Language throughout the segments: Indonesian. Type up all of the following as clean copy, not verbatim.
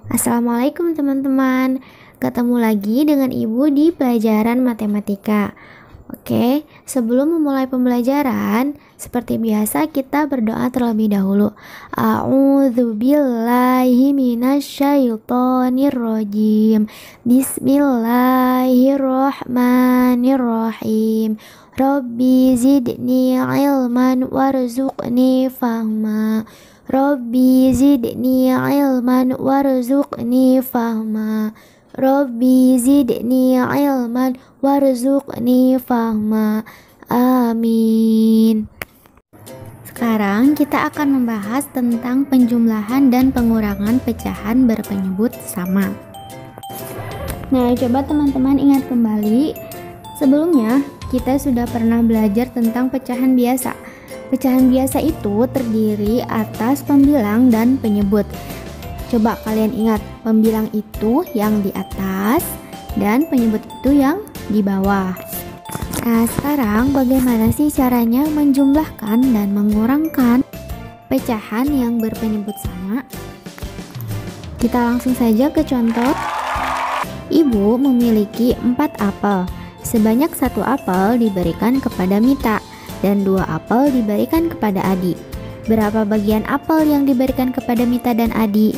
Assalamualaikum teman-teman. Ketemu lagi dengan Ibu di pelajaran matematika. Oke, sebelum memulai pembelajaran, seperti biasa kita berdoa terlebih dahulu. A'udzubillahi minasyaitonirrajim. Bismillahirrahmanirrahim. Rabbi zidni ilman warzuqni fahma. Rabbi zidni ilman warzuqni fahma. Rabbi zidni ilman warzuqni fahma. Amin. Sekarang kita akan membahas tentang penjumlahan dan pengurangan pecahan berpenyebut sama. Nah, coba teman-teman ingat kembali. Sebelumnya kita sudah pernah belajar tentang pecahan biasa. Pecahan biasa itu terdiri atas pembilang dan penyebut. Coba kalian ingat, pembilang itu yang di atas dan penyebut itu yang di bawah. Nah, sekarang bagaimana sih caranya menjumlahkan dan mengurangkan pecahan yang berpenyebut sama? Kita langsung saja ke contoh. Ibu memiliki 4 apel. Sebanyak 1 apel diberikan kepada Mita dan 2 apel diberikan kepada Adi. Berapa bagian apel yang diberikan kepada Mita dan Adi?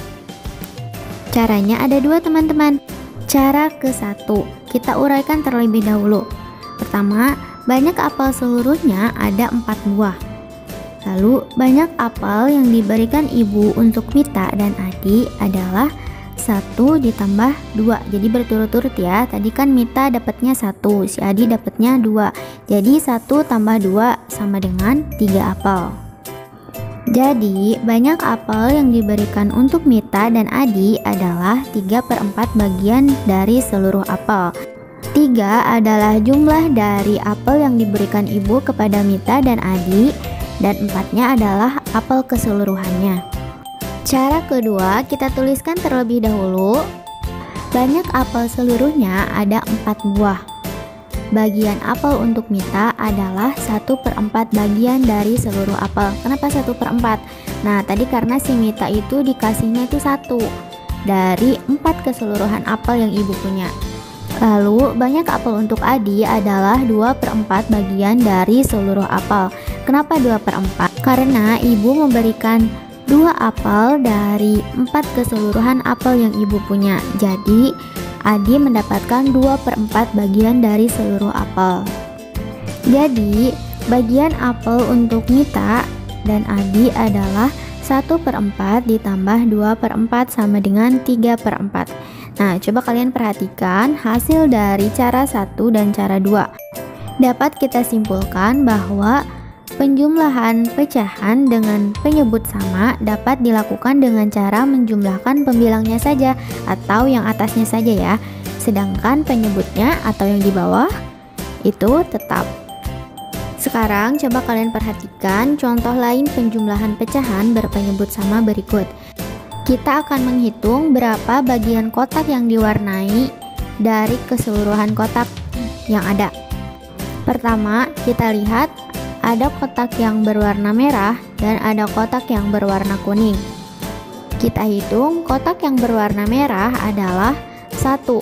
Caranya ada 2 teman-teman. Cara ke-1 kita uraikan terlebih dahulu. Pertama, banyak apel seluruhnya ada 4 buah. Lalu banyak apel yang diberikan ibu untuk Mita dan Adi adalah 1 ditambah 2. Jadi berturut-turut ya. Tadi kan Mita dapatnya 1, si Adi dapatnya 2. Jadi 1 tambah 2 sama dengan 3 apel. Jadi banyak apel yang diberikan untuk Mita dan Adi adalah 3/4 bagian dari seluruh apel. 3 adalah jumlah dari apel yang diberikan ibu kepada Mita dan Adi, dan 4-nya adalah apel keseluruhannya. Cara kedua, kita tuliskan terlebih dahulu. Banyak apel seluruhnya ada 4 buah. Bagian apel untuk Mita adalah 1/4 bagian dari seluruh apel. Kenapa 1/4? Nah, tadi karena si Mita itu dikasihnya itu 1 dari 4 keseluruhan apel yang ibu punya. Lalu, banyak apel untuk Adi adalah 2/4 bagian dari seluruh apel. Kenapa 2/4? Karena ibu memberikan 2 apel dari 4 keseluruhan apel yang ibu punya. Jadi Adi mendapatkan 2/4 bagian dari seluruh apel. Jadi bagian apel untuk Mita dan Adi adalah 1/4 ditambah 2/4 sama dengan 3/4. Nah, coba kalian perhatikan hasil dari cara 1 dan cara 2. Dapat kita simpulkan bahwa penjumlahan pecahan dengan penyebut sama dapat dilakukan dengan cara menjumlahkan pembilangnya saja atau yang atasnya saja ya. Sedangkan penyebutnya atau yang di bawah itu tetap. Sekarang coba kalian perhatikan contoh lain penjumlahan pecahan berpenyebut sama berikut. Kita akan menghitung berapa bagian kotak yang diwarnai dari keseluruhan kotak yang ada. Pertama, kita lihat ada kotak yang berwarna merah dan ada kotak yang berwarna kuning. Kita hitung kotak yang berwarna merah adalah 1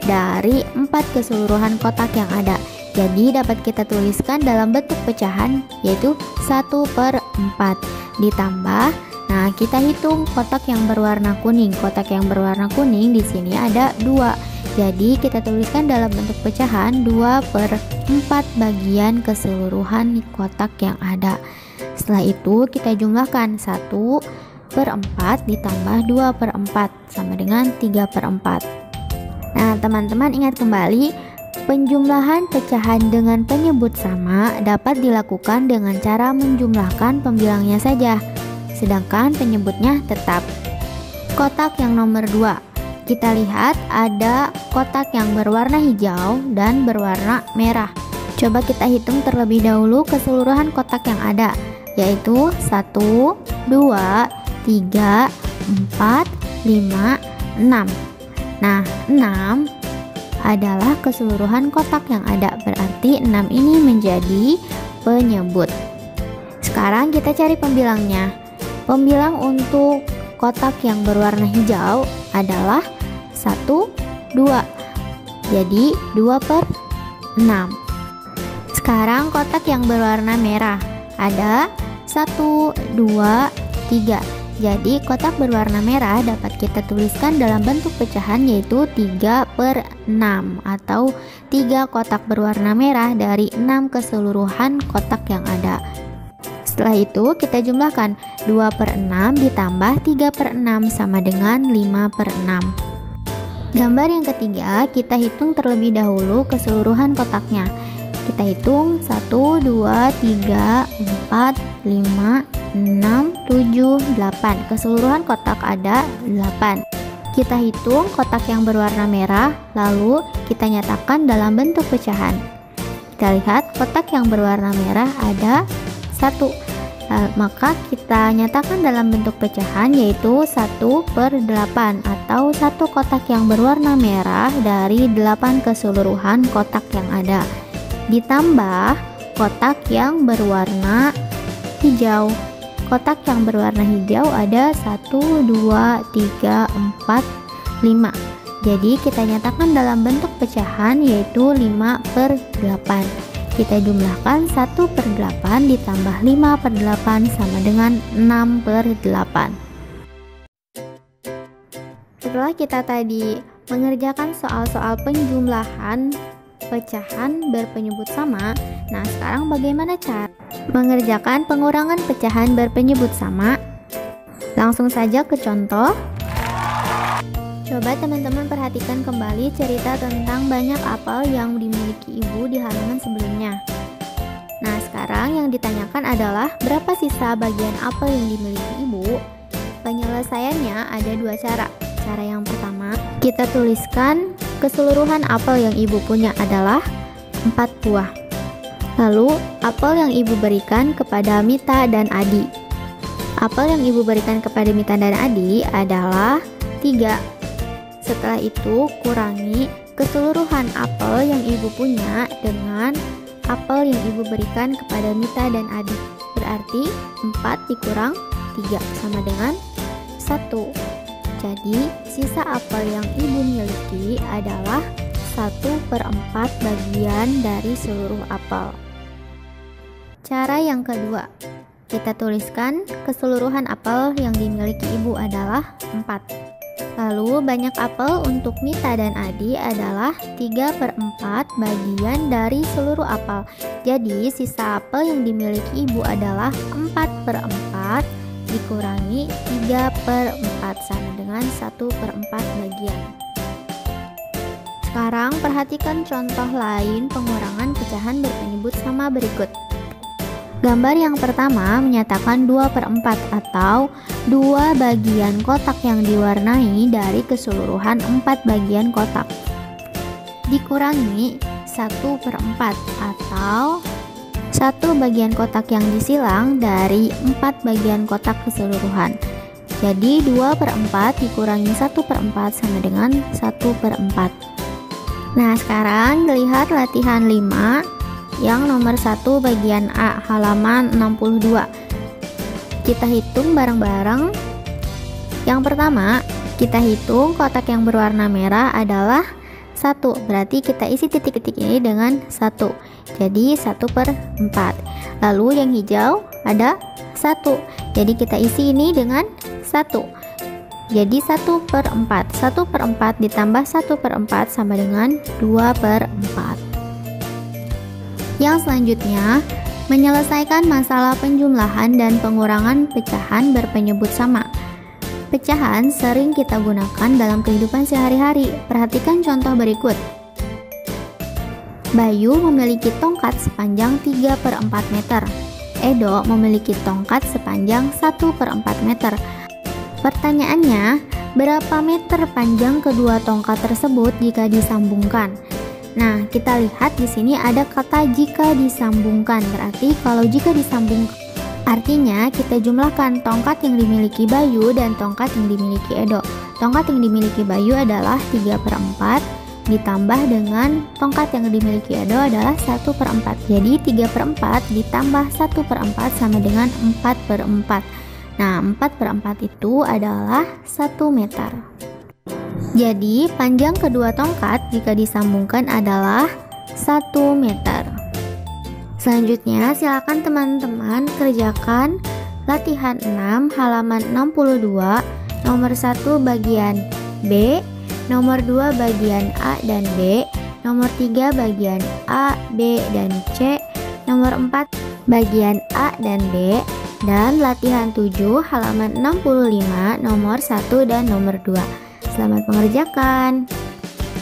dari 4 keseluruhan kotak yang ada. Jadi dapat kita tuliskan dalam bentuk pecahan yaitu 1/4 ditambah. Nah, kita hitung kotak yang berwarna kuning. Kotak yang berwarna kuning di sini ada 2. Jadi kita tuliskan dalam bentuk pecahan 2/4 bagian keseluruhan kotak yang ada. Setelah itu kita jumlahkan 1/4 ditambah 2/4 sama dengan 3/4. Nah, teman-teman ingat kembali, penjumlahan pecahan dengan penyebut sama dapat dilakukan dengan cara menjumlahkan pembilangnya saja, sedangkan penyebutnya tetap. Kotak yang nomor 2. Kita lihat ada kotak yang berwarna hijau dan berwarna merah. Coba kita hitung terlebih dahulu keseluruhan kotak yang ada, yaitu 1, 2, 3, 4, 5, 6. Nah, 6 adalah keseluruhan kotak yang ada, berarti 6 ini menjadi penyebut. Sekarang kita cari pembilangnya. Pembilang untuk kotak yang berwarna hijau adalah 1, 2. Jadi 2/6. Sekarang kotak yang berwarna merah ada 1, 2, 3. Jadi kotak berwarna merah dapat kita tuliskan dalam bentuk pecahan yaitu 3/6 atau 3 kotak berwarna merah dari 6 keseluruhan kotak yang ada. Setelah itu kita jumlahkan 2/6 ditambah 3/6 sama dengan 5/6. Gambar yang ketiga, kita hitung terlebih dahulu keseluruhan kotaknya. Kita hitung 1, 2, 3, 4, 5, 6, 7, 8. Keseluruhan kotak ada 8. Kita hitung kotak yang berwarna merah, lalu kita nyatakan dalam bentuk pecahan. Kita lihat kotak yang berwarna merah ada 1. Maka kita nyatakan dalam bentuk pecahan yaitu 1/8 atau 1 kotak yang berwarna merah dari 8 keseluruhan kotak yang ada. Ditambah kotak yang berwarna hijau. Kotak yang berwarna hijau ada 1, 2, 3, 4, 5. Jadi kita nyatakan dalam bentuk pecahan yaitu 5/8. Kita jumlahkan 1/8 ditambah 5/8 sama dengan 6/8. Setelah kita tadi mengerjakan soal-soal penjumlahan pecahan berpenyebut sama, nah sekarang bagaimana cara mengerjakan pengurangan pecahan berpenyebut sama? Langsung saja ke contoh. Coba teman-teman perhatikan kembali cerita tentang banyak apel yang dimiliki ibu di halaman sebelumnya. Nah sekarang yang ditanyakan adalah berapa sisa bagian apel yang dimiliki ibu? Penyelesaiannya ada 2 cara. Cara yang pertama, kita tuliskan keseluruhan apel yang ibu punya adalah 4 buah. Lalu, apel yang ibu berikan kepada Mita dan Adi. Apel yang ibu berikan kepada Mita dan Adi adalah 3. Setelah itu, kurangi keseluruhan apel yang ibu punya dengan apel yang ibu berikan kepada Mita dan Adi. Berarti 4 dikurang 3 sama dengan 1. Jadi, sisa apel yang ibu miliki adalah 1/4 bagian dari seluruh apel. Cara yang kedua, kita tuliskan keseluruhan apel yang dimiliki ibu adalah 4. Lalu, banyak apel untuk Mita dan Adi adalah 3/4 bagian dari seluruh apel. Jadi, sisa apel yang dimiliki ibu adalah 4/4 dikurangi 3/4 sama dengan 1/4 bagian. Sekarang perhatikan contoh lain pengurangan pecahan berpenyebut sama berikut. Gambar yang pertama menyatakan 2/4 atau 2 bagian kotak yang diwarnai dari keseluruhan 4 bagian kotak dikurangi 1/4 atau 1 bagian kotak yang disilang dari 4 bagian kotak keseluruhan. Jadi 2/4 dikurangi 1/4 sama dengan 1/4. Nah sekarang lihat latihan 5 yang nomor 1 bagian A halaman 62. Kita hitung bareng-bareng. Yang pertama, kita hitung kotak yang berwarna merah adalah 1. Berarti kita isi titik-titik ini dengan 1. Jadi 1/4. Lalu yang hijau ada 1. Jadi kita isi ini dengan 1. Jadi 1/4. 1/4 ditambah 1/4 sama dengan 2/4. Yang selanjutnya, menyelesaikan masalah penjumlahan dan pengurangan pecahan berpenyebut sama. Pecahan sering kita gunakan dalam kehidupan sehari-hari. Perhatikan contoh berikut. Bayu memiliki tongkat sepanjang 3/4 meter. Edo memiliki tongkat sepanjang 1/4 meter. Pertanyaannya, berapa meter panjang kedua tongkat tersebut jika disambungkan? Nah, kita lihat di sini ada kata jika disambungkan. Berarti kalau jika disambungkan, artinya kita jumlahkan tongkat yang dimiliki Bayu dan tongkat yang dimiliki Edo. Tongkat yang dimiliki Bayu adalah 3/4 ditambah dengan tongkat yang dimiliki Edo adalah 1/4. Jadi 3/4 ditambah 1/4 sama dengan 4/4. Nah, 4/4 itu adalah 1 meter. Jadi, panjang kedua tongkat jika disambungkan adalah 1 meter. Selanjutnya, silakan teman-teman kerjakan latihan 6 halaman 62, nomor 1 bagian B, nomor 2 bagian A dan B, nomor 3 bagian A, B, dan C, nomor 4 bagian A dan B, dan latihan 7 halaman 65, nomor 1 dan nomor 2. Selamat mengerjakan.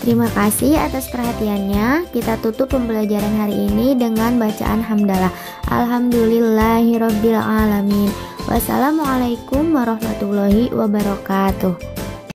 Terima kasih atas perhatiannya. Kita tutup pembelajaran hari ini dengan bacaan hamdalah. Alhamdulillahirabbil alamin. Wassalamualaikum warahmatullahi wabarakatuh.